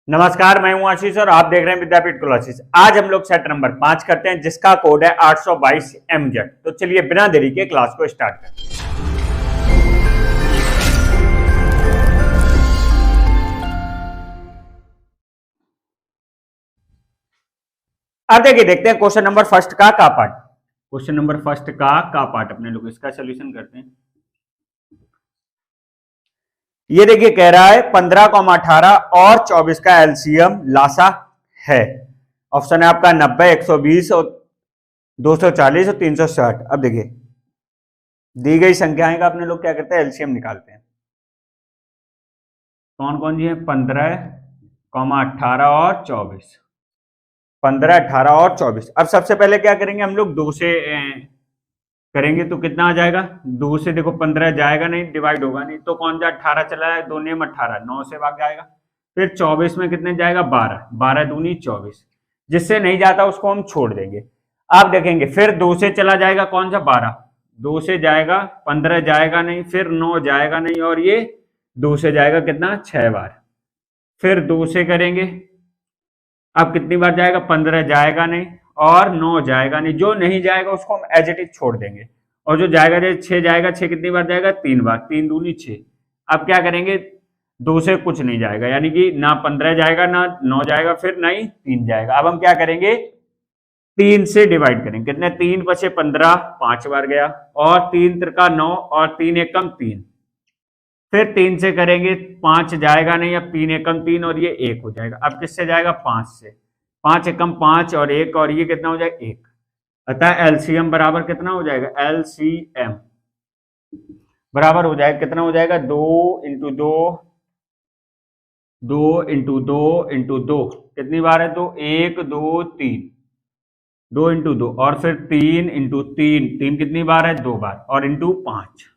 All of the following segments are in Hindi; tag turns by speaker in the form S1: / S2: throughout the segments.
S1: नमस्कार, मैं हूं आशीष और आप देख रहे हैं विद्यापीठ क्लासेस। आज हम लोग सेट नंबर 5 करते हैं जिसका कोड है 822 MZ। तो चलिए बिना देरी के क्लास को स्टार्ट करते हैं। अब देखिए, देखते हैं क्वेश्चन नंबर फर्स्ट का पार्ट। क्वेश्चन नंबर फर्स्ट का पार्ट अपने लोग इसका सोल्यूशन करते हैं। ये देखिए, कह रहा है 15, 18 और 24 का एलसीएम लासा है। ऑप्शन है आपका 90, 120 और 240 और 360। अब देखिए, दी गई संख्याएं का अपने लोग क्या करते हैं, एलसीएम निकालते हैं। कौन कौन जी है? 15, 18 और 24। 15, 18 और 24। अब सबसे पहले क्या करेंगे हम लोग, 2 से करेंगे तो कितना आ जाएगा? 2 से देखो 15 जाएगा नहीं, डिवाइड होगा नहीं, तो कौन सा 18 चला है? 2 नेम 18, 9 से भाग जाएगा। फिर 24 में कितने जाएगा? 12, 12 दूनी 24। जिससे नहीं जाता उसको हम छोड़ देंगे। आप देखेंगे फिर 2 से चला जाएगा कौन सा? 12। 2 से जाएगा, 15 जाएगा नहीं, फिर 9 जाएगा नहीं, और ये 2 से जाएगा कितना? 6 बार। फिर 2 से करेंगे, अब कितनी बार जाएगा? 15 जाएगा नहीं और 9 जाएगा नहीं। जो नहीं जाएगा उसको हम एज इट इज छोड़ देंगे, और जो जाएगा, जैसे 6 जाएगा, 6 कितनी बार जाएगा? 3 बार, 3 दूनी 6। अब क्या करेंगे? 2 से कुछ नहीं जाएगा, यानी कि ना 15 जाएगा, ना 9 जाएगा, फिर ना ही 3 जाएगा। अब हम क्या करेंगे? 3 से डिवाइड करेंगे। कितने? 3 बचे 15, 5 बार गया, और 3 त्रिका 9 और 3 एकम 3। फिर 3 से करेंगे, 5 जाएगा नहीं, अब 3 एकम 3 और ये 1 हो जाएगा। अब किससे जाएगा? 5 से। 5 एकम 5 और 1, और ये कितना हो जाएगा? 1। अतः एलसीएम बराबर कितना हो जाएगा? एलसीएम बराबर हो जाएगा, कितना हो जाएगा? 2 इंटू 2, 2 इंटू 2 इंटू 2। कितनी बार है? 2, 1, 2, 3। 2 इंटू 2, और फिर 3 इंटू 3। 3 कितनी बार है? 2 बार, और इंटू 5।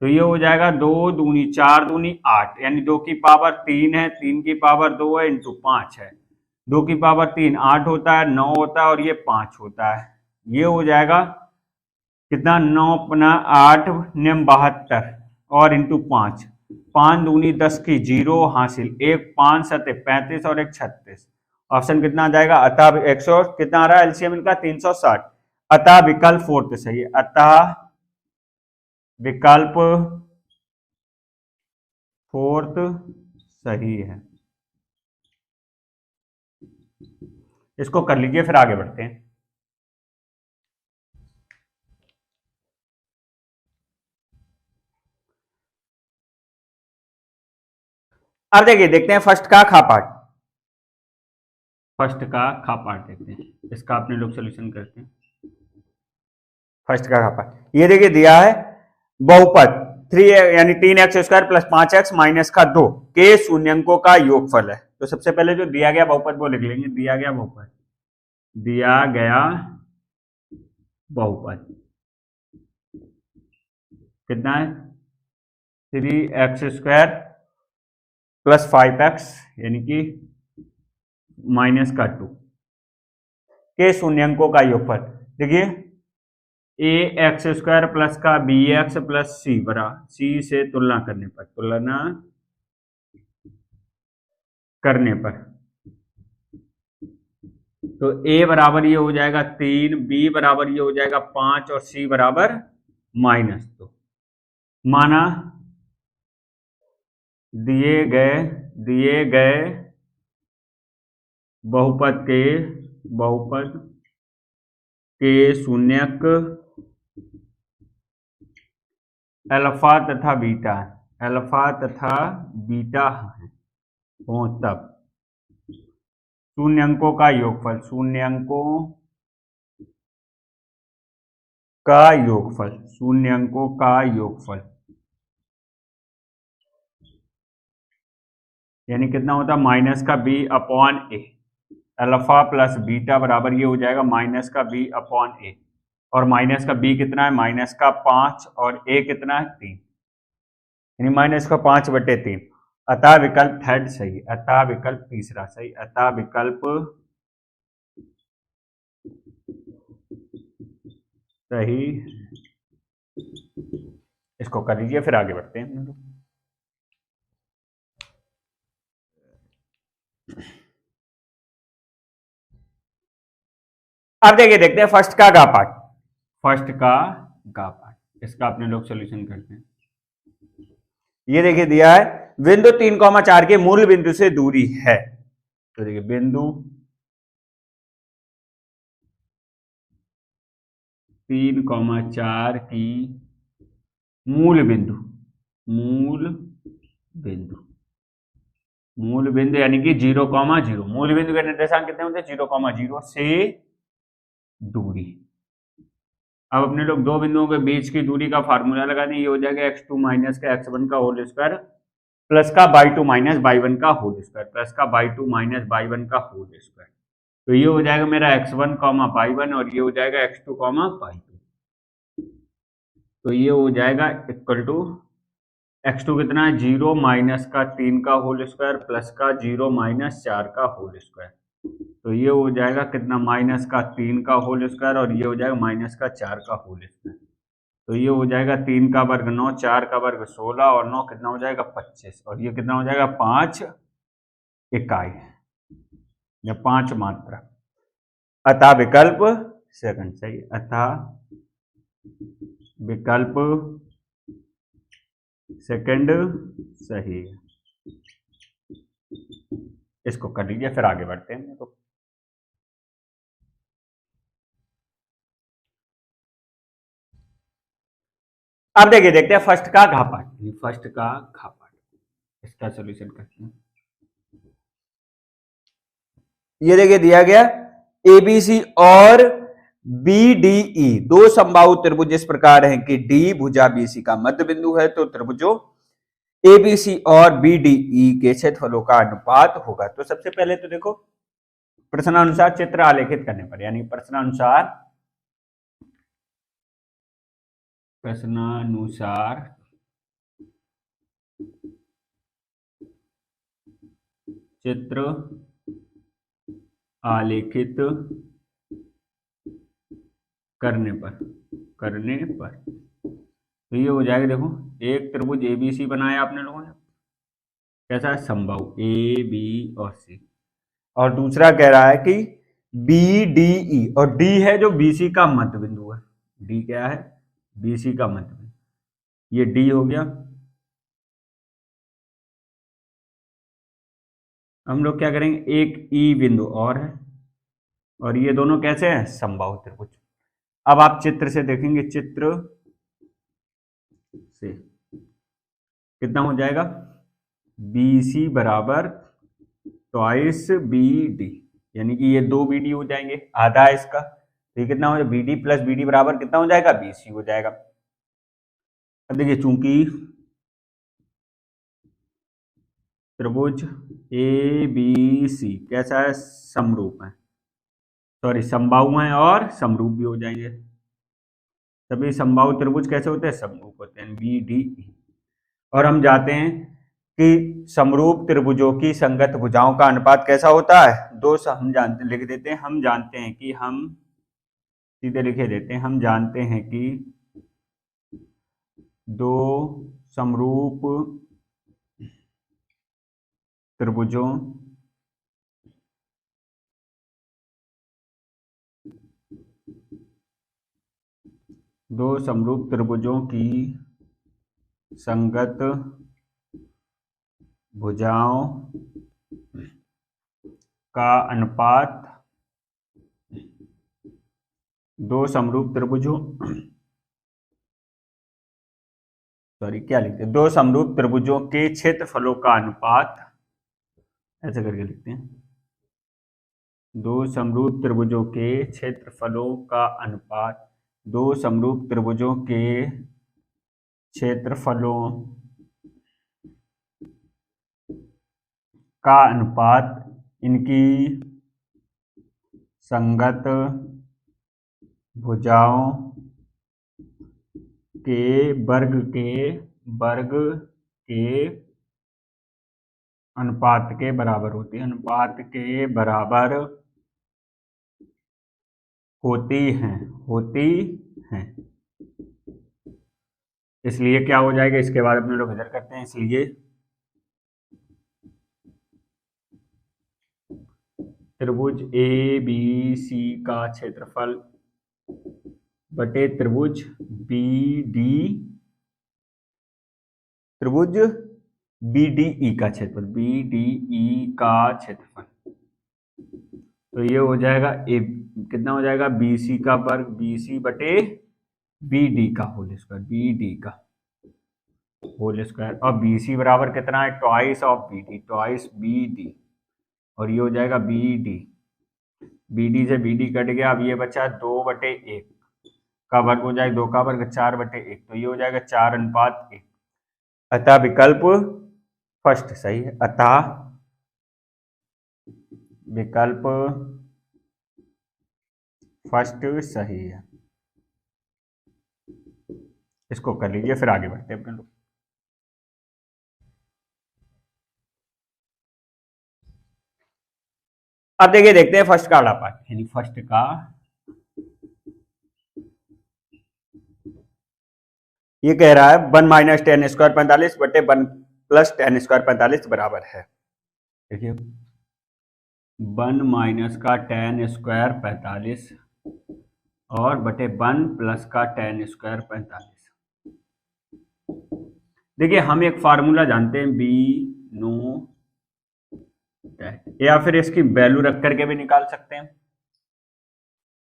S1: तो ये हो जाएगा 2 दूनी 4 दूनी 8, यानी 2 की पावर 3 है, 3 की पावर 2 है, इंटू 5 है। 2 की पावर 3 8 होता है, 9 होता है, और ये 5 होता है। ये हो जाएगा कितना? 9 अपना 8 नियम 72, और इंटू 5। 5 दूनी 10 की 0 हासिल, 1 5 7 35 और 1 36। ऑप्शन कितना आ जाएगा? अतः 100 कितना आ रहा है एलसीएम इनका? 360। अतः विकल्प फोर्थ सही है। अतः विकल्प फोर्थ सही है। इसको कर लीजिए, फिर आगे बढ़ते हैं। अब देखिए, देखते हैं फर्स्ट का खा पार्ट। फर्स्ट का खा पार्ट देखते हैं, इसका अपने लोग सोल्यूशन करते हैं। फर्स्ट का खा पार्ट ये देखिए, दिया है बहुपद 3 यानी 3x² प्लस 5x माइनस का 2 के शून्यंकों का योगफल है। तो सबसे पहले जो दिया गया बहुपद वो लिख लेंगे। दिया गया बहुपद, दिया गया बहुपद कितना है? 3x² प्लस 5x यानी कि माइनस का 2 के शून्यंकों का योगफल। देखिए, ax² प्लस का bx प्लस c बरा c से तुलना करने पर तो a बराबर ये हो जाएगा 3, b बराबर ये हो जाएगा 5 और c बराबर -2। माना दिए गए बहुपद के शून्यक अल्फा तथा बीटा हो तब शून्यंकों का योगफल यानी कितना होता है? माइनस का b upon a। Alpha plus beta बराबर ये हो जाएगा माइनस का b अपॉन a, और माइनस का b कितना है? माइनस का 5, और a कितना है? 3, यानी माइनस का 5/3। अतः विकल्प थर्ड सही, अतः विकल्प तीसरा सही, अतः विकल्प सही। इसको कर लीजिए, फिर आगे बढ़ते हैं। अब देखिए, देखते हैं फर्स्ट का गा पार्ट। फर्स्ट का गा पार्ट, इसका अपने लोग सॉल्यूशन करते हैं। ये देखिए दिया है, बिंदु 3,4 के मूल बिंदु से दूरी है। तो देखिए बिंदु 3,4 की मूल बिंदु, मूल बिंदु, मूल बिंदु यानी कि 0,0, मूल बिंदु के निर्देशांक कितने होते हैं? 0,0 से दूरी। अब अपने लोग दो बिंदुओं के बीच की दूरी का फार्मूला लगा दें। ये हो जाएगा x2 माइनस का x1 का होल स्क्वायर प्लस का y2 माइनस y1 का होल स्क्वायर प्लस का y2 माइनस y1 का होल स्क्वायर। तो ये हो जाएगा मेरा x1 y1 और ये हो जाएगा x2 y2। तो ये हो जाएगा इक्वल टू x2 कितना है? 0 माइनस का 3 का होल स्क्वायर प्लस का 0 माइनस 4 का होल स्क्वायर। तो ये हो जाएगा कितना? माइनस का 3 का होल स्क्वायर और ये हो जाएगा माइनस का 4 का होल स्क्वायर। तो ये हो जाएगा 3 का वर्ग 9, 4 का वर्ग 16 और 9 कितना हो जाएगा? 25 और ये कितना हो जाएगा? 5 इकाई या 5 मात्रा। अतः विकल्प सेकंड सही, अतः विकल्प सेकंड सही है। इसको कर लीजिए, फिर आगे बढ़ते हैं। तो अब देखिए, देखते हैं फर्स्ट का घा पार्ट, फर्स्ट का घा पार्ट, इसका सॉल्यूशन करते हैं। ये देखिए दिया गया एबीसी और बीडीई दो समबाहु त्रिभुज इस प्रकार हैं कि डी भुजा बीसी का मध्य बिंदु है, तो त्रिभुजों एबीसी और बीडीई के क्षेत्रफलों का अनुपात होगा। तो सबसे पहले तो देखो, प्रश्नानुसार चित्र आलेखित करने पर, यानी प्रश्नानुसार चित्र आलेखित करने पर तो ये हो जाएगा। देखो, एक त्रिभुज एबीसी बनाया आपने लोगों ने, कैसा है? समबाहु ए बी और सी। और दूसरा कह रहा है कि बी डी ई, और डी है जो बीसी का मध्य बिंदु है। डी क्या है? बीसी का मध्य बिंदु, ये डी हो गया। हम लोग क्या करेंगे? एक ई बिंदु और है और ये दोनों कैसे हैं? समबाहु त्रिभुज। अब आप चित्र से देखेंगे, चित्र से कितना हो जाएगा? BC बराबर ट्वाइस BD, यानी कि ये 2 BD हो जाएंगे, आधा है इसका। तो ये कितना हो जाएगा? BD प्लस BD बराबर कितना हो जाएगा? BC हो जाएगा। अब देखिए, चूंकि त्रिभुज ABC कैसा है? समरूप है, सॉरी समबाहु है और समरूप भी हो जाएंगे। सभी समबाहु त्रिभुज कैसे होते हैं? समरूप होते हैं, BDE। और हम जानते हैं कि समरूप त्रिभुजों की संगत भुजाओं का अनुपात कैसा होता है? दो। हम जानते, लिख देते हैं, हम जानते हैं कि, हम सीधे लिखे देते हैं, हम जानते हैं कि दो समरूप त्रिभुजों की संगत भुजाओं का अनुपात दो समरूप त्रिभुजों दो समरूप त्रिभुजों के क्षेत्रफलों का अनुपात, ऐसे करके लिखते हैं, दो समरूप त्रिभुजों के क्षेत्रफलों का अनुपात, दो समरूप त्रिभुजों के क्षेत्रफलों का अनुपात इनकी संगत भुजाओं के वर्ग के अनुपात के बराबर होती है, अनुपात के बराबर होती हैं। इसलिए क्या हो जाएगा? इसके बाद अपने लोग इधर करते हैं, इसलिए त्रिभुज ए बी सी का क्षेत्रफल बटे त्रिभुज बी डी ई का क्षेत्रफल, बी डी ई का क्षेत्रफल। तो ये हो जाएगा ए, कितना हो जाएगा, बी सी का वर्ग, बी सी बटे बी डी का होल स्क्वायर, बी डी का होल स्क्वायर। और बी सी बराबर कितना है, twice of B D, twice B D. और ये हो जाएगा बी डी, बी डी से बी डी कट गया। अब ये बचा 2/1 का वर्ग हो जाएगा, 2 का वर्ग 4/1, तो ये हो जाएगा 4:1। अतः विकल्प फर्स्ट सही है, अतः विकल्प फर्स्ट सही है। इसको कर लीजिए, फिर आगे बढ़ते हैं अपने लोग। अब देखिए, देखते हैं फर्स्ट का पार्ट, यानी फर्स्ट का ये कह रहा है 1 - tan² 45 बटे 1 + tan² 45 बराबर है। देखिए 1 - tan² 45 और बटे 1 + tan² 45। देखिए हम एक फार्मूला जानते हैं, बी नो दैट, या फिर इसकी वैल्यू रख करके भी निकाल सकते हैं,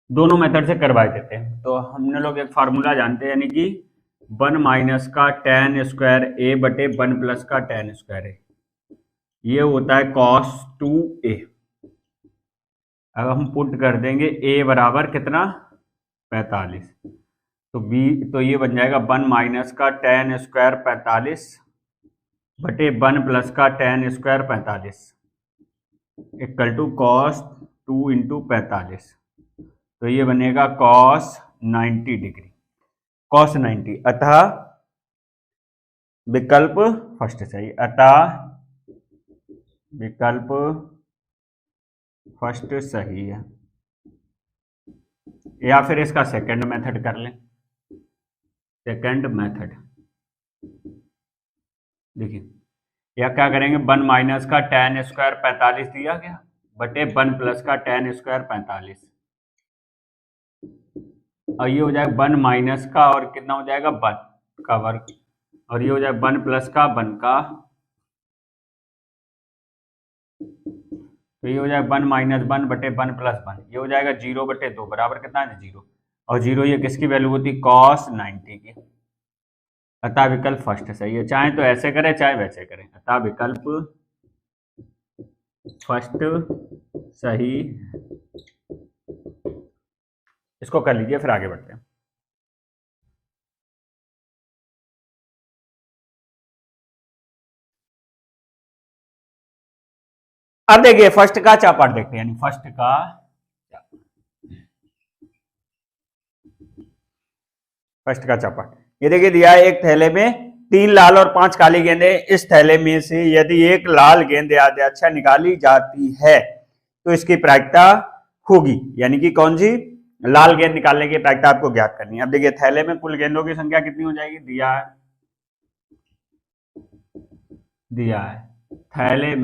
S1: दोनों मेथड से करवा देते हैं। तो हमने लोग एक फार्मूला जानते हैं, यानी कि 1 - tan² a बटे 1 + tan² a, ये होता है cos 2a। अब हम पुट कर देंगे a बराबर कितना, 45, तो ये बन जाएगा 1 - tan² 45 बटे 1 + tan² 45 इक्वल टू cos 2 × 45, तो ये बनेगा cos 90 डिग्री, cos 90। अतः विकल्प फर्स्ट सही, अतः विकल्प फर्स्ट सही है। या फिर इसका सेकंड मेथड कर लें, सेकंड मेथड देखिए, या क्या करेंगे, 1 - tan² 45 दिया गया बटे 1 + tan² 45, और ये हो जाएगा 1 - का और कितना हो जाएगा 1 का वर्ग, और ये हो जाएगा 1 + का 1 का, तो ये हो जाएगा 1 - 1 बटे 1 + 1, ये हो जाएगा 0/2 बराबर कितना है 0, और 0 ये किसकी वैल्यू होती है, cos 90 की। अतः विकल्प फर्स्ट सही है, चाहे तो ऐसे करें चाहे वैसे करें, अतः विकल्प फर्स्ट सही। इसको कर लीजिए, फिर आगे बढ़ते हैं। अब देखिए फर्स्ट का चापाट देखते हैं, यानी फर्स्ट का चापाट। ये देखिए दिया है, एक थैले में 3 लाल और 5 काली गेंदें, इस थैले में से यदि एक लाल गेंद आद्याक्षा निकाली जाती है तो इसकी प्रायिकता होगी, यानी कि कौन सी, लाल गेंद निकालने की प्रायिकता आपको ज्ञात करनी है। अब देखिए थैले में कुल गेंदों की संख्या कितनी हो जाएगी, दिया है थैले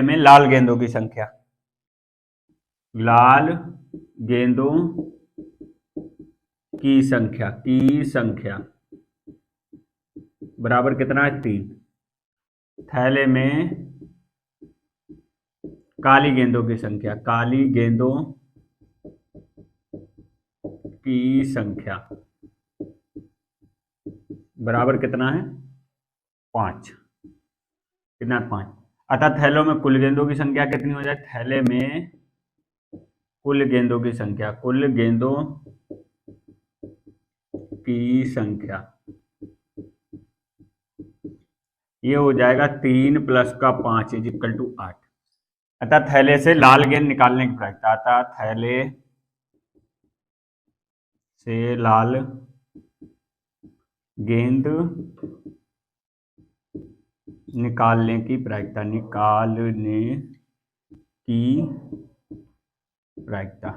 S1: में लाल गेंदों की संख्या, लाल गेंदों की संख्या बराबर कितना है 3। थैले में काली गेंदों की संख्या, बराबर कितना है 5, कितना 5। अतः थैलों में कुल गेंदों की संख्या कितनी हो जाए, थैले में कुल गेंदों की संख्या ये हो जाएगा 3 + का 5 = 8। अतः थैले से लाल गेंद निकालने की प्रायिकता, अतः थैले से लाल गेंद निकालने की प्रायिकता,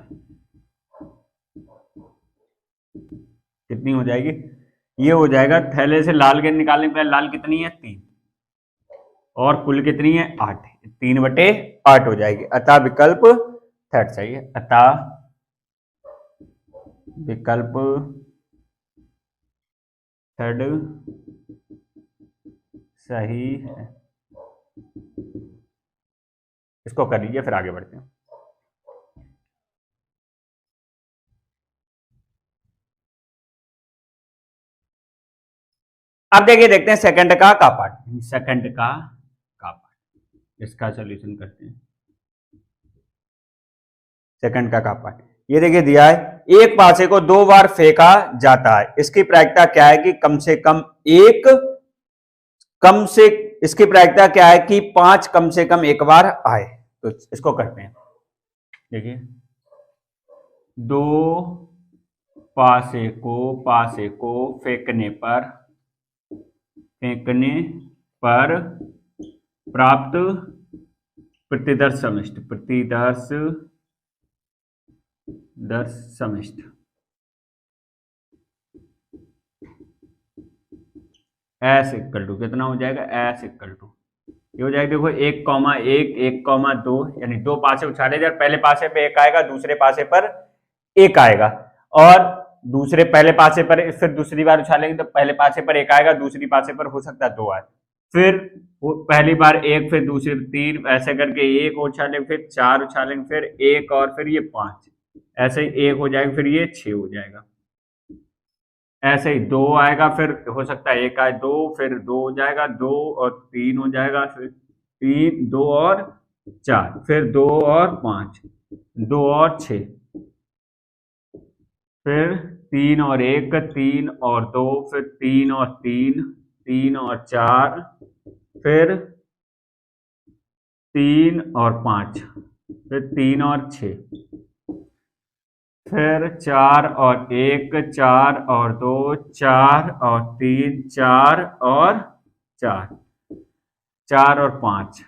S1: कितनी हो जाएगी, ये हो जाएगा थैले से लाल गेंद निकालने के बाद, लाल कितनी है 3, और कुल कितनी है 8, 3/8 हो जाएगी। अतः विकल्प थर्ड सही है। अतः विकल्प थर्ड सही है। इसको कर लीजिए फिर आगे बढ़ते हैं। अब देखिए देखते हैं सेकंड का पार्ट। सेकंड का पार्ट इसका सॉल्यूशन करते हैं। सेकंड का पार्ट ये देखिए दिया है, एक पासे को 2 बार फेंका जाता है, इसकी प्रायिकता क्या है कि कम से इसकी प्रायिकता क्या है कि 5 कम से कम एक बार आए। तो इसको करते हैं। देखिए 2 पासे को फेंकने पर प्राप्त प्रतिदर्श समिष्ट एस इक्वल टू कितना हो जाएगा, एस इक्वल टू ये हो जाएगा, देखो 1,1 1,2 यानी 2 पासे उछाले जाए, पहले पासे पे 1 आएगा, दूसरे पासे पर 1 आएगा, और दूसरे पहले पासे पर फिर दूसरी बार उछालेंगे तो पहले पासे पर 1 आएगा, दूसरी पासे पर हो सकता है 2 आए, फिर पहली बार 1, फिर दूसरी 3, ऐसे करके 1 उछालेंगे, फिर 4 उछालेंगे, फिर 1 और फिर ये 5, ऐसे ही 1 हो जाएगा, फिर ये 6 हो जाएगा, ऐसे ही 2 आएगा, फिर हो सकता है 1 आए, 2 फिर 2 हो जाएगा, 2 और 3 हो जाएगा, फिर 3 2 और 4, फिर 2 और 5, 2 और 6, फिर 3 और 1 3 और 2, फिर 3 और 3 3 और 4, फिर 3 और 5, फिर 3 और 6, फिर 4 और 1 4 और 2 4 और 3 4 और 4 4 और 5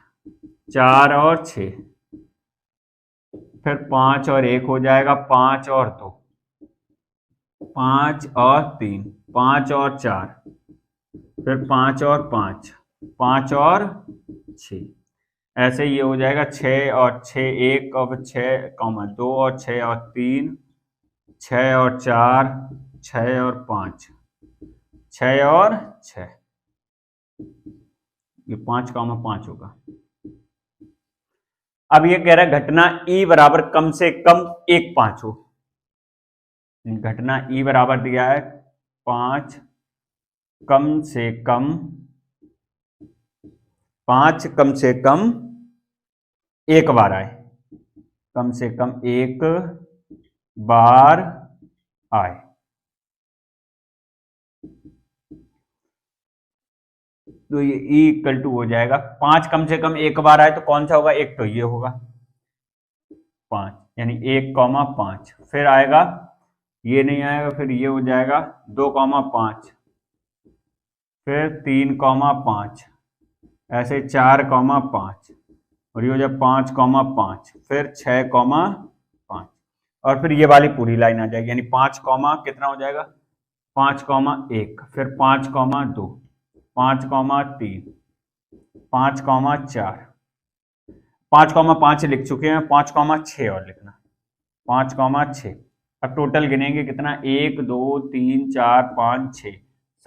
S1: 4 और 6, फिर 5 और 1 हो जाएगा, 5 और 2 5 और 3 5 और 4, फिर 5 और 5 5 और 6, ऐसे ये हो जाएगा 6 और 6 1 और 6 2 और 6 और 3 6 और 4 6 और 5 6 और 6, ये 5,5 होगा। अब ये कह रहा है घटना ई बराबर कम से कम 1/5 हो, घटना ई बराबर दिया है 5 कम से कम 1 बार आए, कम से कम 1 बार आए। तो ये E इक्वल टू हो जाएगा 5 कम से कम 1 बार आए, तो कौन सा होगा, एक तो ये होगा 5 यानी 1,5, फिर आएगा ये नहीं आएगा, फिर ये हो जाएगा 2,5, फिर 3,5, ऐसे 4,5, और ये हो जाए 5,5, फिर 6,5, और फिर ये वाली पूरी लाइन आ जाएगी, यानी 5, कितना हो जाएगा 5,1, फिर 5,2 5,3 5,4 5,5 लिख चुके हैं, 5,6 और लिखना 5,6। अब टोटल गिनेंगे कितना, 1 2 3 4 5 6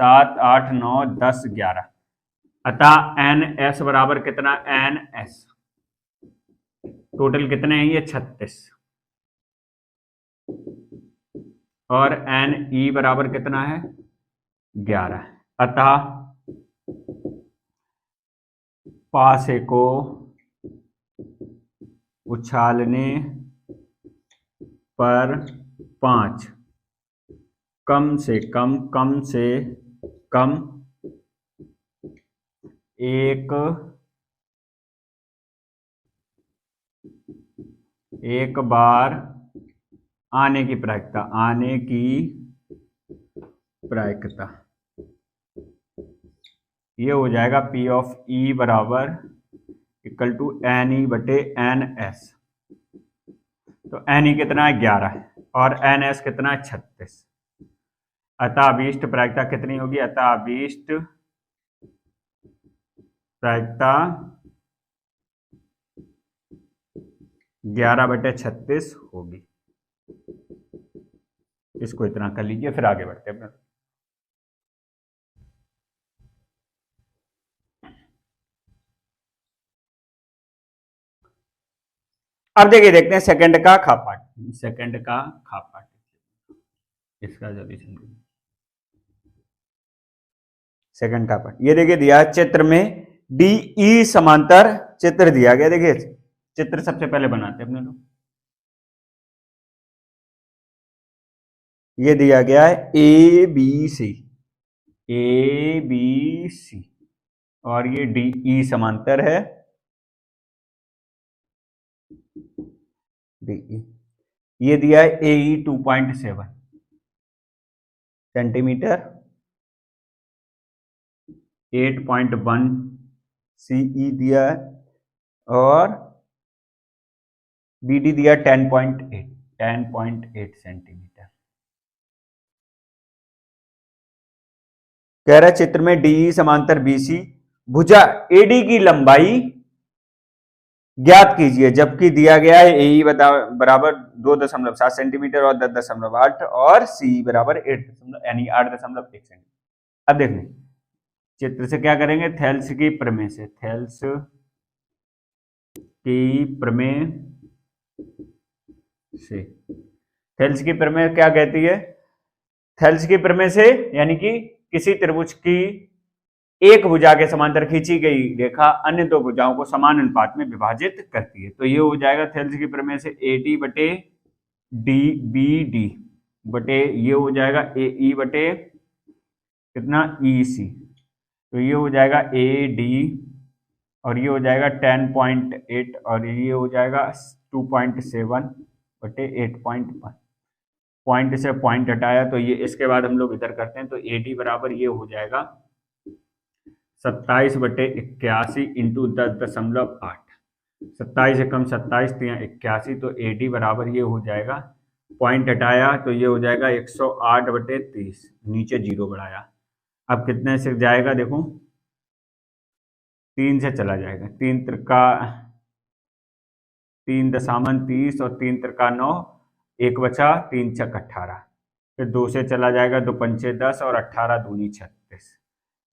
S1: 7 8 9 10 11, अतः एन एस बराबर कितना, एन एस टोटल कितने हैं ये 36, और एन ई बराबर कितना है 11, अतः पासे को उछालने पर 5 कम से कम एक बार आने की प्रायिकता ये हो जाएगा P ऑफ E बराबर इक्वल टू एन ई बटे एन एस। तो एन ई कितना है 11 और एन एस कितना है 36, अतः अभीष्ट प्रायिकता कितनी होगी, अतः अभीष्ट प्रायिकता 11/36 होगी। इसको इतना कर लीजिए, फिर आगे बढ़ते हैं। अब देखिए, देखते हैं सेकंड का खा पार्ट। सेकंड का खा पार्ट, इसका सॉल्यूशन सेकंड का पार्ट। ये देखिए दिया है चित्र में, डी ई समांतर चित्र दिया गया। देखिए चित्र सबसे पहले बनाते हैं अपने लोग। ये दिया गया है A B C, A B C, और ये डी ई समांतर है, डी ई। ये दिया है ए ई 2.7 सेंटीमीटर, 8.1 सीई दिया है, और बी डी दिया 10.8 सेंटीमीटर। कह रहा है चित्र में डीई समांतर बीसी भुजा एडी की लंबाई ज्ञात कीजिए, जबकि दिया गया है एई बराबर 2.7 सेंटीमीटर और 10.8 और सी बराबर 8 यानी 8.1 सेंटीमीटर। अब देखिए चित्र से क्या करेंगे, थेल्स की प्रमेय से, थेल्स की प्रमेय से। थेल्स की प्रमेय क्या कहती है? थेल्स की प्रमेय से यानी कि किसी त्रिभुज की एक भुजा के समांतर खींची गई रेखा अन्य दो भुजाओं को समान अनुपात में विभाजित करती है। तो ये हो जाएगा थेल्स की प्रमेय से ए डी बटे डी बी डी बटे ये हो जाएगा ए ई बटे कितना ई सी। तो ये हो जाएगा ए डी और ये हो जाएगा 10.8 और ये हो जाएगा 2.7 बटे 8.1। पॉइंट से पॉइंट हटाया तो ये, इसके बाद हम लोग इधर करते हैं तो ए डी बराबर ये हो जाएगा 27/81 इंटू 10.8। 27 से कम 27 तो यहाँ 81, तो ए डी बराबर ये हो जाएगा, पॉइंट हटाया तो ये हो जाएगा 108/30, नीचे जीरो बढ़ाया। अब कितने से जाएगा देखो, 3 से चला जाएगा, 3 त्रिका 3 दशामन 30 और 3 त्रिका 9, एक बचा 3 छक 18, फिर 2 से चला जाएगा, 2 पंचे 10 और 18 दूनी 36,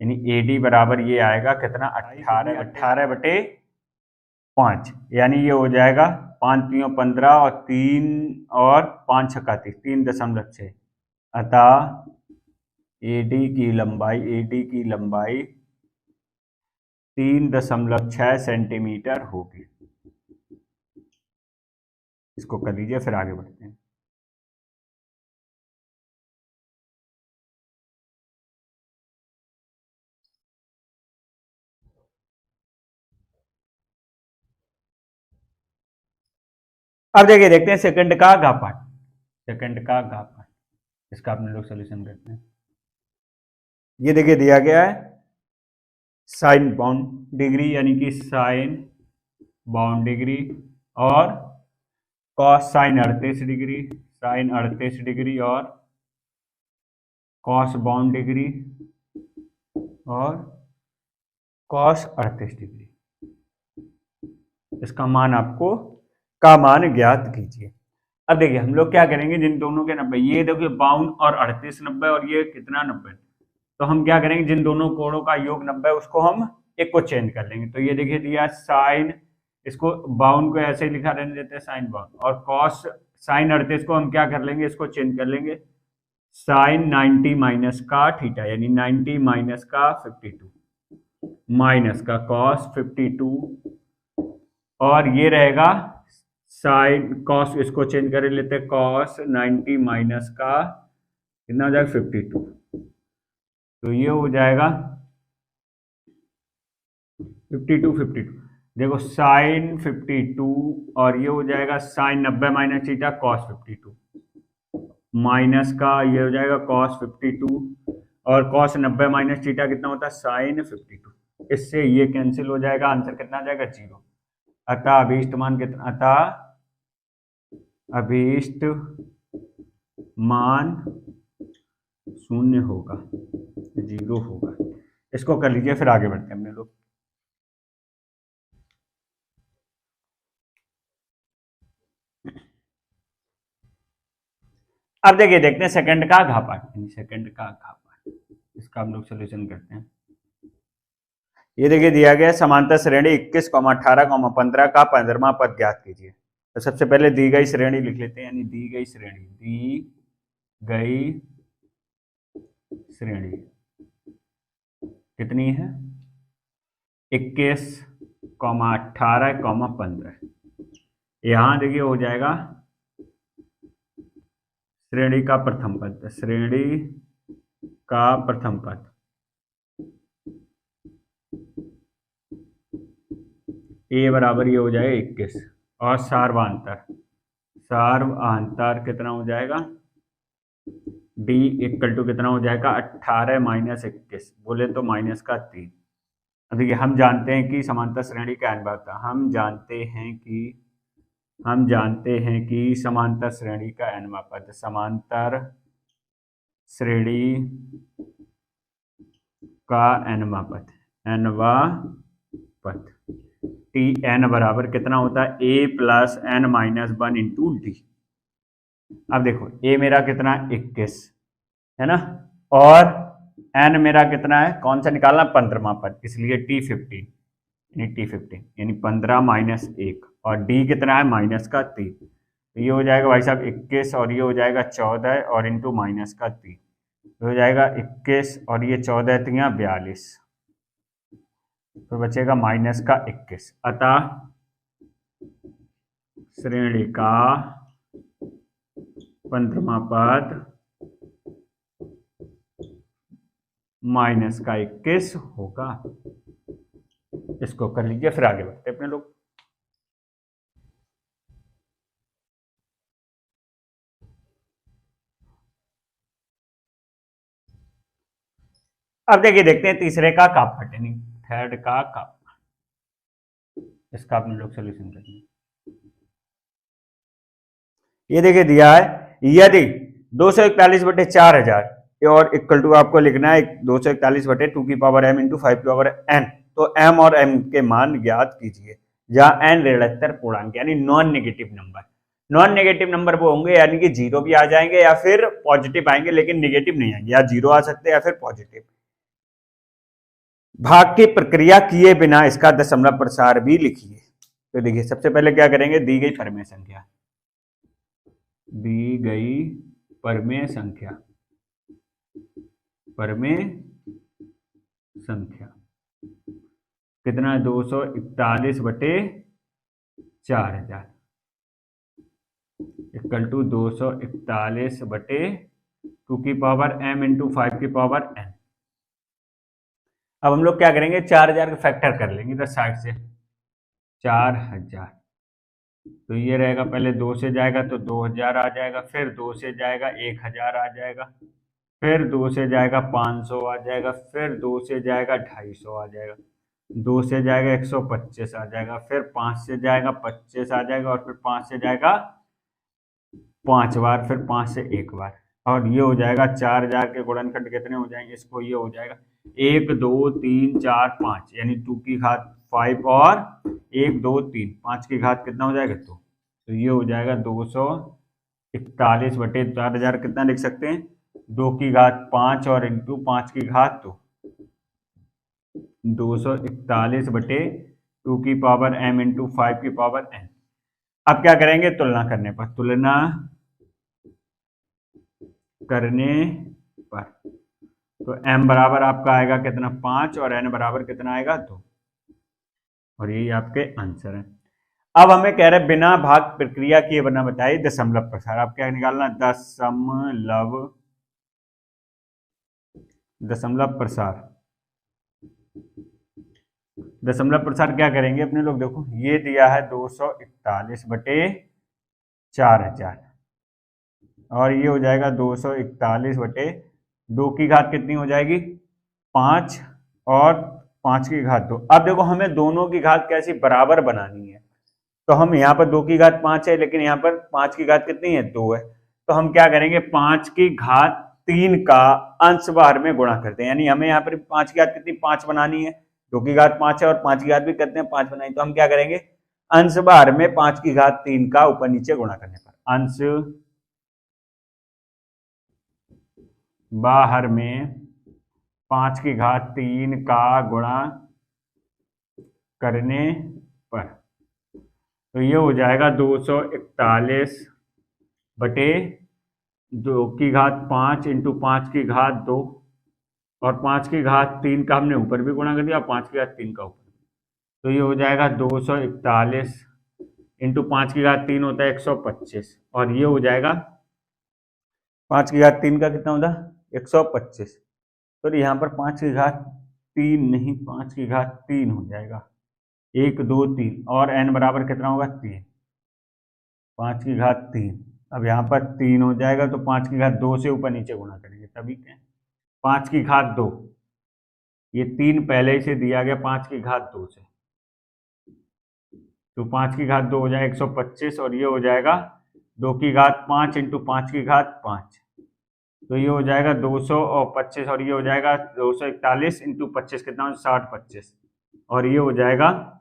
S1: यानी ए डी बराबर ये आएगा कितना 18/5, यानी ये हो जाएगा 5 3 15 और 3 और 5 छक्का 30, 3.6। अतः ए डी की लंबाई 3.6 सेंटीमीटर होगी। इसको कर लीजिए, फिर आगे बढ़ते हैं। अब देखिए, देखते हैं सेकंड का घा पार्ट। सेकंड का घा पार्ट, इसका अपने लोग सॉल्यूशन करते हैं। ये देखिए दिया गया है साइन बाउंड डिग्री यानी कि साइन बाउंड डिग्री और cos sine 38 degree, sine 38 degree और कॉस बाउंड डिग्री और कॉस 38 डिग्री। इसका मान आपको का मान ज्ञात कीजिए। अब देखिए हम लोग क्या करेंगे, जिन दोनों के 90, ये देखिए बाउंड और 38 90 और ये कितना 90, तो हम क्या करेंगे, जिन दोनों कोणों का योग 90 उसको हम एक को चेंज कर लेंगे। तो ये देखिए दिया साइन, इसको बाउंड को ऐसे ही लिखा रहने देते हैं साइन बाउंड, और कॉस साइन 38 को हम क्या कर लेंगे, इसको चेंज कर लेंगे साइन 90 माइनस का थीटा, यानी 90 माइनस का 52 माइनस का कॉस 52, और ये रहेगा साइन कॉस, इसको चेंज कर लेते हैं कॉस 90 माइनस का कितना हो जाएगा 52, तो ये हो जाएगा 52 देखो साइन 52 और ये हो जाएगा sine 90 minus theta cos 52 minus का ये हो जाएगा कॉस 52 और कॉस 90 माइनस थीटा कितना होता है साइन 52। इससे ये कैंसिल हो जाएगा, आंसर कितना आ जाएगा 0। अतः अभीष्ट मान कितना, अतः अभीष्ट मान 0 होगा, 0 होगा। इसको कर लीजिए, फिर आगे बढ़ते हैं अपने लोग। अब देखिए देखते हैं सेकंड का घापाठ, सेकंड का घापाठ, इसका हम लोग सोल्यूशन करते हैं। ये देखिए दिया गया समांतर श्रेणी 21, 18, 15 का 15वां पद ज्ञात कीजिए। तो सबसे पहले दी गई श्रेणी लिख लेते हैं, यानी दी गई श्रेणी कितनी है, 21, 18, 15। यहां देखिए हो जाएगा श्रेणी का प्रथम पद, श्रेणी का प्रथम पद ए बराबर ये हो जाएगा 21, और सार्वआंतर कितना हो जाएगा, डी इक्वल टू कितना हो जाएगा, 18 माइनस 21, बोले तो माइनस का 3। देखिए हम जानते हैं कि समांतर श्रेणी का अनुपात था, हम जानते हैं कि समांतर श्रेणी का अनुपात, समांतर श्रेणी का अनुपात टी एन बराबर कितना होता है, A plus N minus 1 into D. अब देखो ए मेरा कितना 21 है ना, और एन मेरा कितना है, कौन सा निकालना, 15वां पद, इसलिए T15 यानी 15 माइनस 1, और डी कितना है माइनस का 3। तो ये हो जाएगा भाई साहब 21, और ये हो जाएगा 14, और इंटू माइनस का 3, तो हो जाएगा 21 और ये 14 3 42, तो बचेगा माइनस का 21। अतः श्रेणी का 15वां पद माइनस का 21 होगा। इसको कर लीजिए, फिर आगे बढ़ते अपने लोग। अब देखिए देखते हैं तीसरे का कापट, यानी थर्ड का कापट, इसका अपने लोग सोल्यूशन करेंगे। ये देखिए दिया है, यदि 241/4000 और इक्वल टू आपको लिखना है 241/2 की पावर m इंटू 5 की पावर n, तो m और m के मान ज्ञात कीजिए जहां n ऋणात्तर पूर्णांक यानी non negative number. Non negative number वो होंगे यानी कि जीरो भी आ जाएंगे या फिर पॉजिटिव आएंगे, लेकिन नेगेटिव नहीं आएंगे, या जीरो आ सकते हैं या फिर पॉजिटिव। भाग की प्रक्रिया किए बिना इसका दशमलव प्रसार भी लिखिए। तो देखिए सबसे पहले क्या करेंगे, दी गई परमेय संख्या कितना है, 241/4000 इक्वल टू 241/2 की पावर m इंटू 5 की पावर n। अब हम लोग क्या करेंगे, 4000 का फैक्टर कर लेंगे इधर साइड से, 4000, तो ये रहेगा, पहले 2 से जाएगा तो 2000 आ जाएगा, फिर 2 से जाएगा 1000 आ जाएगा, फिर 2 से जाएगा 500 आ जाएगा, फिर 2 से जाएगा 250 आ जाएगा, 2 से जाएगा 125 आ जाएगा, फिर 5 से जाएगा 25 आ जाएगा, और फिर 5 से जाएगा 5 बार, फिर 5 से 1 बार, और ये हो जाएगा 4000 के गुणनखंड कितने हो जाएंगे, इसको ये हो जाएगा 1 2 3 4 5, यानी 2 की घात 5 और 1 2 3 5 की घात कितना हो जाएगा 2, तो ये हो जाएगा 241/4000 कितना लिख सकते हैं, 2 की घात 5 और इंटू 5 की घात 2, 241/2 की पावर m इंटू 5 की पावर n। अब क्या करेंगे, तुलना करने पर तो m बराबर आपका आएगा कितना 5 और n बराबर कितना आएगा 2, और यही आपके आंसर है। अब हमें कह रहे हैं बिना भाग प्रक्रिया किए बना बताइए दशमलव प्रसार। आप क्या निकालना, दशमलव प्रसार क्या करेंगे अपने लोग, देखो ये दिया है 241/4000 और ये हो जाएगा 241/2 की घात कितनी हो जाएगी 5 और 5 की घात 2। अब देखो हमें दोनों की घात कैसी बराबर बनानी है, तो हम यहाँ पर 2 की घात 5 है, लेकिन यहाँ पर 5 की घात कितनी है 2 है, तो हम क्या करेंगे 5 की घात 3 का अंश बाहर में गुणा करते हैं, यानी हमें यहाँ पर 5 की घात कितनी 5 बनानी है, 2 की घात 5 है और 5 की घात भी करते हैं 5 बनाई, तो हम क्या करेंगे अंश बाहर में 5 की घात 3 का ऊपर नीचे गुणा करने पर अंश बाहर में 5 की घात 3 का गुणा करने पर, तो ये हो जाएगा 241 बटे 2 की घात 5 इंटू 5 की घात 2, और 5 की घात 3 का हमने ऊपर भी गुणा कर दिया, 5 की घात 3 का ऊपर, तो ये हो जाएगा 241 इंटू 5 की घात 3 होता है 125, और ये हो जाएगा 5 की घात 3 का कितना होता है 125, तो यहाँ पर 5 की घात 3 नहीं 5 की घात 3 हो जाएगा, 1 2 3, और n बराबर कितना होगा 3, 5 की घात 3, अब यहाँ पर 3 हो जाएगा, तो 5 की घात 2 से ऊपर नीचे गुणा करेंगे तभी क्या, 5 की घात 2, ये 3 पहले ही से दिया गया 5 की घात 2 से, तो 5 की घात 2 हो जाएगा 125, और ये हो जाएगा 2 की घात 5 इंटू 5 की घात 5, तो ये हो जाएगा 225, और ये हो जाएगा 241 इंटू 25 कितना 60 25, और ये हो जाएगा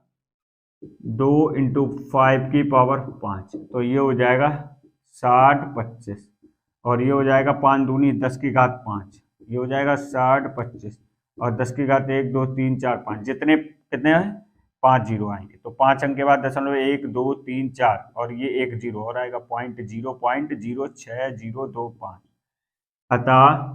S1: 2 इंटू 5 की पावर 5, तो ये हो जाएगा 60 25, और ये हो जाएगा 5 दूनी 10 की घात 5, ये हो जाएगा 60 25, और 10 की घात 1 2 3 4 5, जितने कितने हैं 5 जीरो आएंगे, तो 5 अंक के बाद 0.1 2 3 4, और ये 1 जीरो और आएगा 0.00625, अतः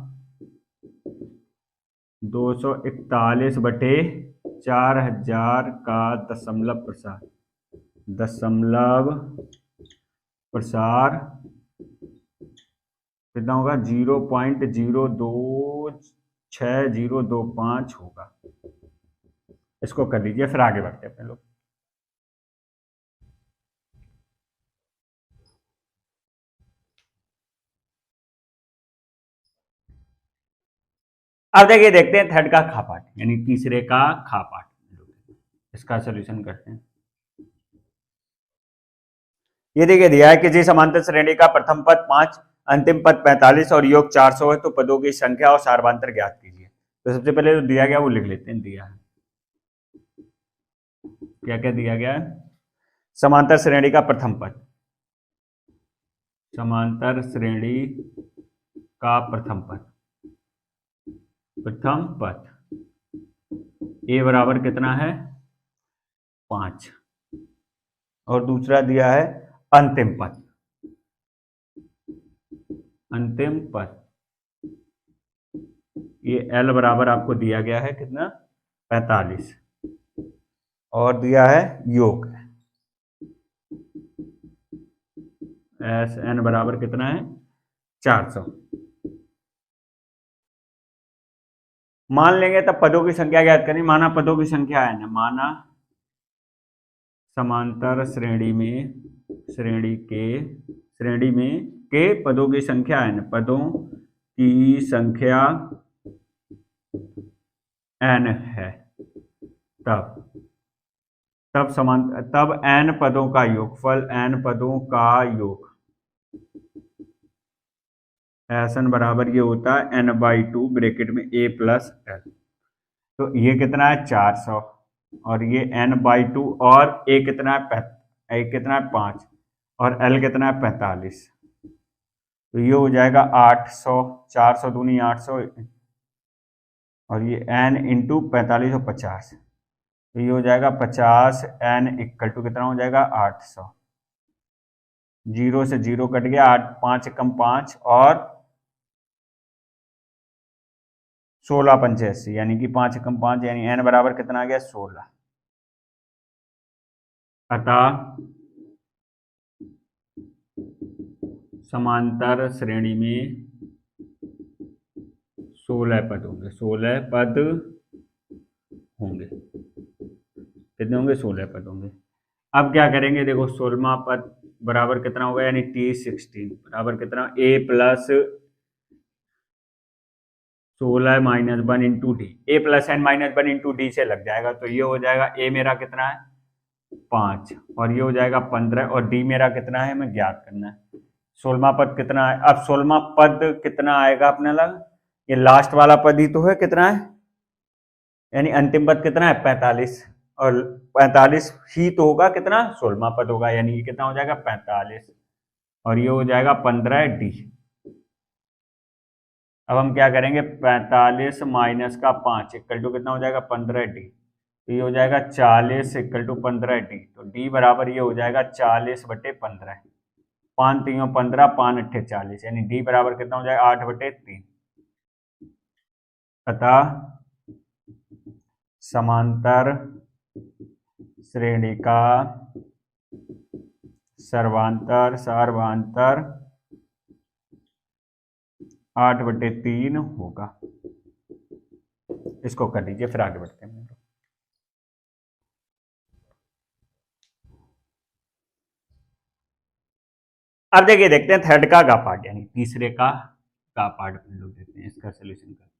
S1: 241 बटे 4000 का दशमलव प्रसार कितना होगा 0.02625 होगा। इसको कर लीजिए, फिर आगे बढ़ते हैं अपने लोग। अब देखिए, देखते हैं थर्ड का खा पाठ, यानी तीसरे का खा पाठ, इसका सॉल्यूशन करते हैं। ये देखिए दिया है, किसी समांतर श्रेणी का प्रथम पद 5, अंतिम पद 45 और योग 400 है, तो पदों की संख्या और सार्वधान्तर ज्ञात कीजिए। तो सबसे पहले जो दिया गया वो लिख लेते हैं। दिया है, क्या क्या दिया गया है, समांतर श्रेणी का प्रथम पद, समांतर श्रेणी का प्रथम पद ए बराबर कितना है 5, और दूसरा दिया है अंतिम पद, ये L बराबर आपको दिया गया है कितना 45, और दिया है योग SN बराबर कितना है 400। मान लेंगे तब पदों की संख्या ज्ञात करनी। माना पदों की संख्या है ना, माना समांतर श्रेणी में के पदों की संख्या है न, पदों की संख्या n है, तब n पदों का योगफल, n पदों का योग Sn बराबर ये होता है n/2 ब्रैकेट में a प्लस l। तो ये कितना है 400, और ये n/2, और a कितना है 5, और l कितना है 45, तो ये हो जाएगा 800, 400 दूनी 800, और ये n इंटू 45 और 50, तो ये हो जाएगा 50, n इक्वल टू कितना हो जाएगा 800, 0 से 0 कट गया, 8 5 कम 5, और 16 85, यानी कि 5 कम 5, यानी n बराबर कितना आ गया 16। अतः समांतर श्रेणी में 16 पद होंगे, 16 पद होंगे, कितने होंगे 16 पद होंगे। अब क्या करेंगे, देखो 16वां पद बराबर कितना होगा, यानी T16 बराबर कितना a plus 16 minus 1 into D, A plus N minus 1 into D से लग जाएगा, तो ये हो जाएगा a मेरा कितना है 5, और ये हो जाएगा 15, और डी मेरा कितना है हमें ज्ञात करना है। 16वां पद कितना है, अब 16वां पद कितना आएगा अपने लग, ये लास्ट वाला पद ही तो है, कितना है, यानी अंतिम पद कितना है 45, और 45 ही तो होगा कितना 16वां पद होगा, यानी ये कितना हो जाएगा 45, और ये हो जाएगा 15 डी। अब हम क्या करेंगे, 45 माइनस का 5 इक्वल टू कितना हो जाएगा 15d। तो ये हो जाएगा 40 इक्वल टू 15d। तो d बराबर ये हो जाएगा 40/15। 5 3 15, 5 8 40, यानी d बराबर कितना हो जाएगा 8/3। अतः समांतर श्रेणी का सर्वांतर 8/3 होगा। इसको कर लीजिए, फिर आगे बढ़ते हैं। अब देखिए, देखते हैं थर्ड का पार्ट, यानी तीसरे का पार्ट हम लोग देखते हैं, इसका सोल्यूशन करते हैं।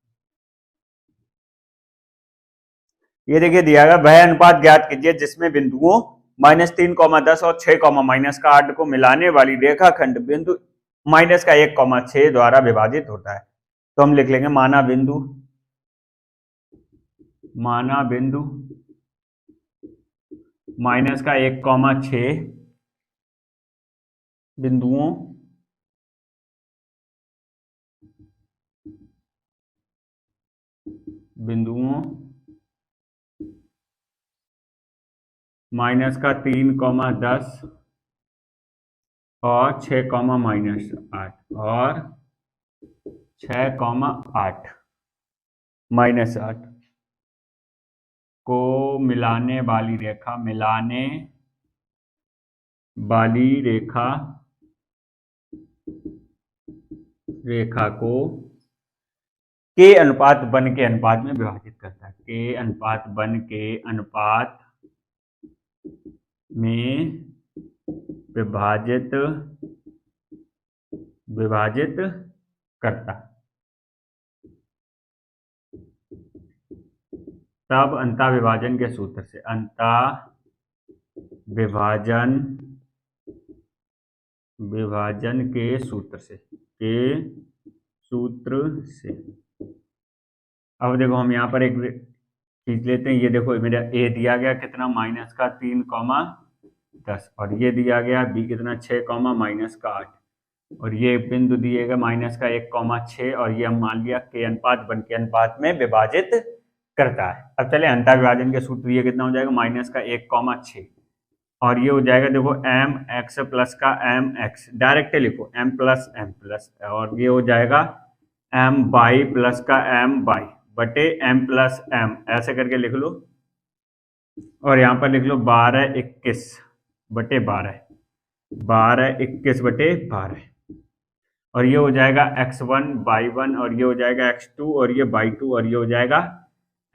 S1: ये देखिए दिया गया, वह अनुपात ज्ञात कीजिए जिसमें बिंदुओं -3, 10 और 6, -8 को मिलाने वाली रेखाखंड बिंदु -1, 6 द्वारा विभाजित होता है। तो हम लिख लेंगे माना बिंदु -1, 6 बिंदुओं -3, 10 और 6, -8 और 6, 8 को मिलाने वाली रेखा को के अनुपात बन के अनुपात में विभाजित करता है। के अनुपात बन के अनुपात में विभाजित करता। तब अंतः विभाजन के सूत्र से विभाजन के सूत्र से अब देखो हम यहाँ पर एक खींच लेते हैं। ये देखो मेरा ए दिया गया कितना -3, 10 और ये दिया गया बी कितना 6, -8 और ये बिंदु दिएगा -1, 6 और ये हम मान लिया के अनुपात बन के अनुपात में विभाजित करता है। अब चले अंतर विभाजन के सूत्र, ये कितना हो जाएगा -1, 6 और ये हो जाएगा देखो mx प्लस का mx, डायरेक्ट लिखो m प्लस और ये हो जाएगा my प्लस का my बटे m प्लस m, ऐसे करके लिख लो। और यहाँ पर लिख लो 12, 21 बटे 12, 12, 21 बटे 12 और ये हो जाएगा x1 y1 और ये हो जाएगा x2 और ये y2 और ये हो जाएगा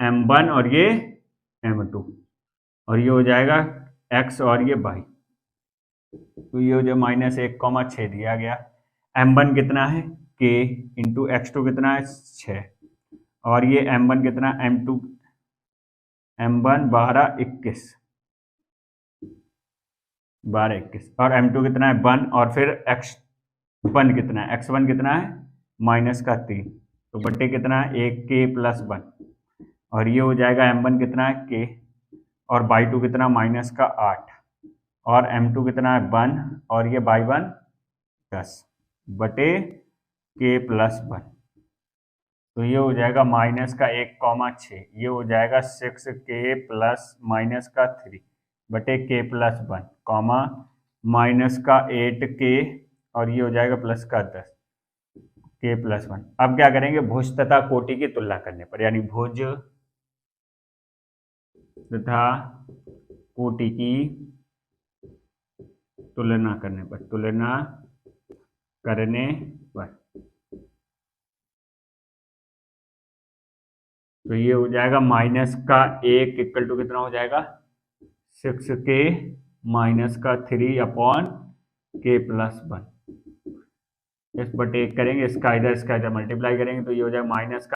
S1: m1 और ये m2 और ये हो जाएगा x और ये y। तो ये हो जाए -1, 6 दिया गया। m1 कितना है k इंटू x2 कितना है 6 और ये m1 कितना m2 m1 12, 21 और m2 कितना है 1 और फिर x1 कितना है -3 तो बटे कितना है 1k + 1 और ये हो जाएगा m1 कितना है k और y2 कितना -8 और m2 कितना है 1 और ये y1 10 बटे k + 1। तो ये हो जाएगा -1, 6 ये हो जाएगा 6k + -3 बटे k + 1 -8k और ये हो जाएगा +10 k + 1। अब क्या करेंगे, भुज तथा कोटि की तुलना करने पर, यानी भुज तथा कोटि की तुलना करने पर तो ये हो जाएगा -1 इक्वल टू कितना हो जाएगा 6k -3 अपॉन k + 1 इस बटे 1 करेंगे, इसका इधर मल्टीप्लाई करेंगे तो ये हो जाएगा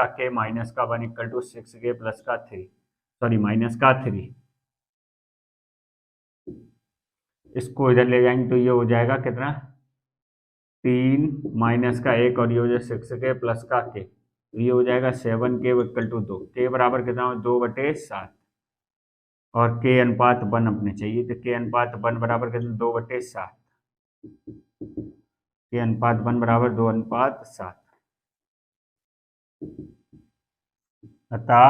S1: -k -1 equal to 6k + 3 sorry -3। इसको इधर ले जाएंगे तो ये हो जाएगा कितना 3 -1 और ये हो जाएगा 6k + k तो ये हो जाएगा 7k इक्वल टू 2 k बराबर कितना हो 2/7 और k अनुपात 1 अपने चाहिए तो k अनुपात 1 बराबर कितना 2/7 k अनुपात 1 बराबर 2:7। अतः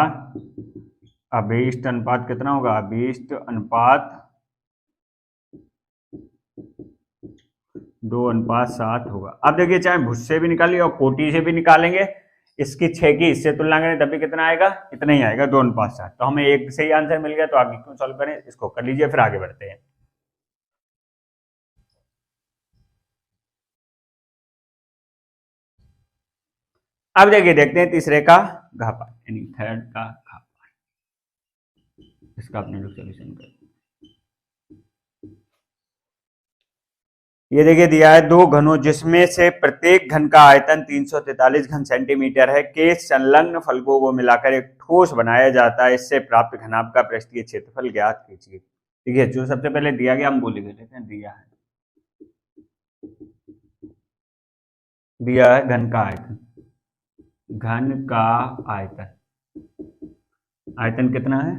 S1: अभीष्ट अनुपात कितना होगा, अभीष्ट अनुपात 2:7 होगा। अब देखिए चाहे भुज से भी निकालिए और कोटि से भी निकालेंगे, इसकी 6 की इससे तुलना करें तब भी कितना आएगा, इतना ही आएगा 2:7। तो हमें एक सही आंसर मिल गया, तो आगे क्यों सॉल्व करें, इसको कर लीजिए फिर आगे बढ़ते हैं। अब देखिए देखते हैं तीसरे का घापार यानी थर्ड का घापार, इसका अपने लोग सोल्यूशन करें। ये देखिए दिया है दो घनों जिसमें से प्रत्येक घन का आयतन 343 घन सेंटीमीटर है के संलग्न फलकों को मिलाकर एक ठोस बनाया जाता है, इससे प्राप्त घनाभ का पृष्ठीय क्षेत्रफल ज्ञात कीजिए। ठीक है, जो सबसे पहले दिया गया हम वो लिख लेते हैं। दिया है घन का आयतन, घन का आयतन, आयतन कितना है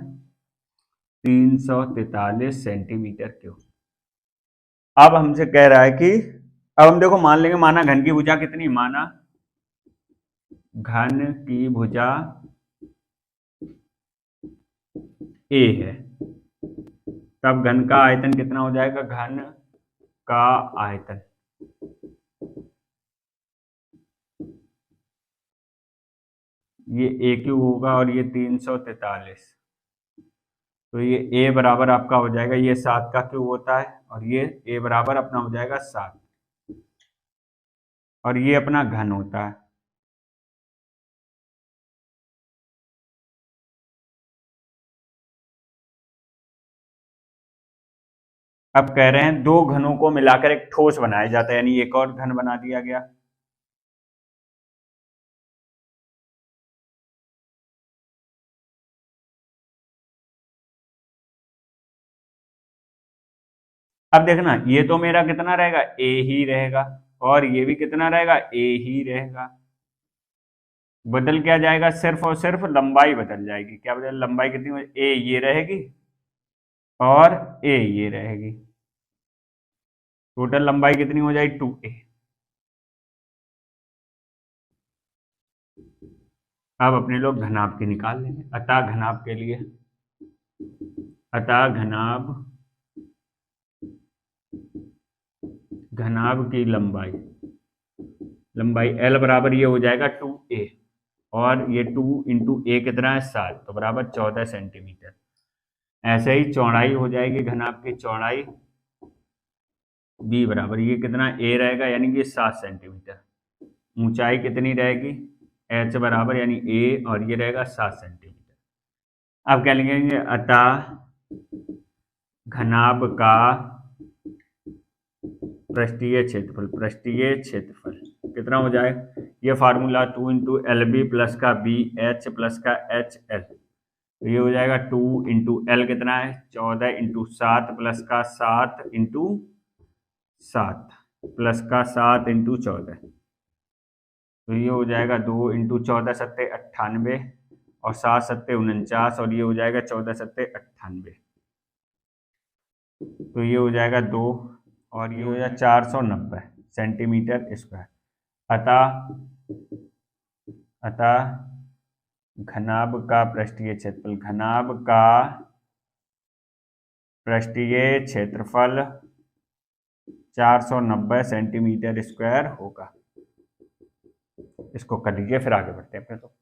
S1: 343 सेंटीमीटर क्यूब। अब हमसे कह रहा है कि अब हम देखो मान लेंगे, माना घन की भुजा कितनी, माना घन की भुजा ए है, तब घन का आयतन कितना हो जाएगा, घन का आयतन ये ए क्यूब होगा और ये 343, तो ये ए बराबर आपका हो जाएगा, ये 7 का क्यूब होता है और ये ए बराबर अपना हो जाएगा 7 और ये अपना घन होता है। अब कह रहे हैं दो घनों को मिलाकर एक ठोस बनाया जाता है, यानी एक और घन बना दिया गया। अब देखना ये तो मेरा कितना रहेगा, ए ही रहेगा और ये भी कितना रहेगा, ए ही रहेगा। बदल क्या जाएगा, सिर्फ और सिर्फ लंबाई बदल जाएगी। क्या बदल, लंबाई कितनी हो, ए ये रहेगी और ए ये रहेगी, टोटल लंबाई कितनी हो जाएगी 2a। अब अपने लोग घनाभ की निकाल लेंगे। अतः घनाभ के लिए, अतः घनाभ की लंबाई, लंबाई L बराबर ये हो जाएगा 2a और ये 2 इंटू ए कितना है 7, तो बराबर 14 सेंटीमीटर। ऐसे ही चौड़ाई हो जाएगी घनाभ की चौड़ाई b बराबर ये कितना a रहेगा यानी कि 7 सेंटीमीटर। ऊंचाई कितनी रहेगी h बराबर यानी a और ये रहेगा 7 सेंटीमीटर। अब क्या लिखेंगे, अतः घनाभ का पृष्ठीय क्षेत्रफल, पृष्ठीय क्षेत्रफल कितना हो जाए, ये formula 2 into L B plus का बी एच प्लस का एच एल, तो ये हो जाएगा 2 इंटू एल कितना है 14 इंटू 7 प्लस का 7 इंटू 7 प्लस का 7 इंटू 14, तो ये हो जाएगा 2 इंटू 14 सत्ते 98 और 7 सत्ते 49 और ये हो जाएगा 14 सत्ते 98, तो ये हो जाएगा 2 और ये हो जाएगा 490 सेंटीमीटर स्क्वायर। अतः घनाभ का पृष्ठीय क्षेत्रफल, घनाभ का पृष्ठीय क्षेत्रफल 490 सेंटीमीटर स्क्वायर होगा। इसको कर लीजिए फिर आगे बढ़ते हैं। फिर तो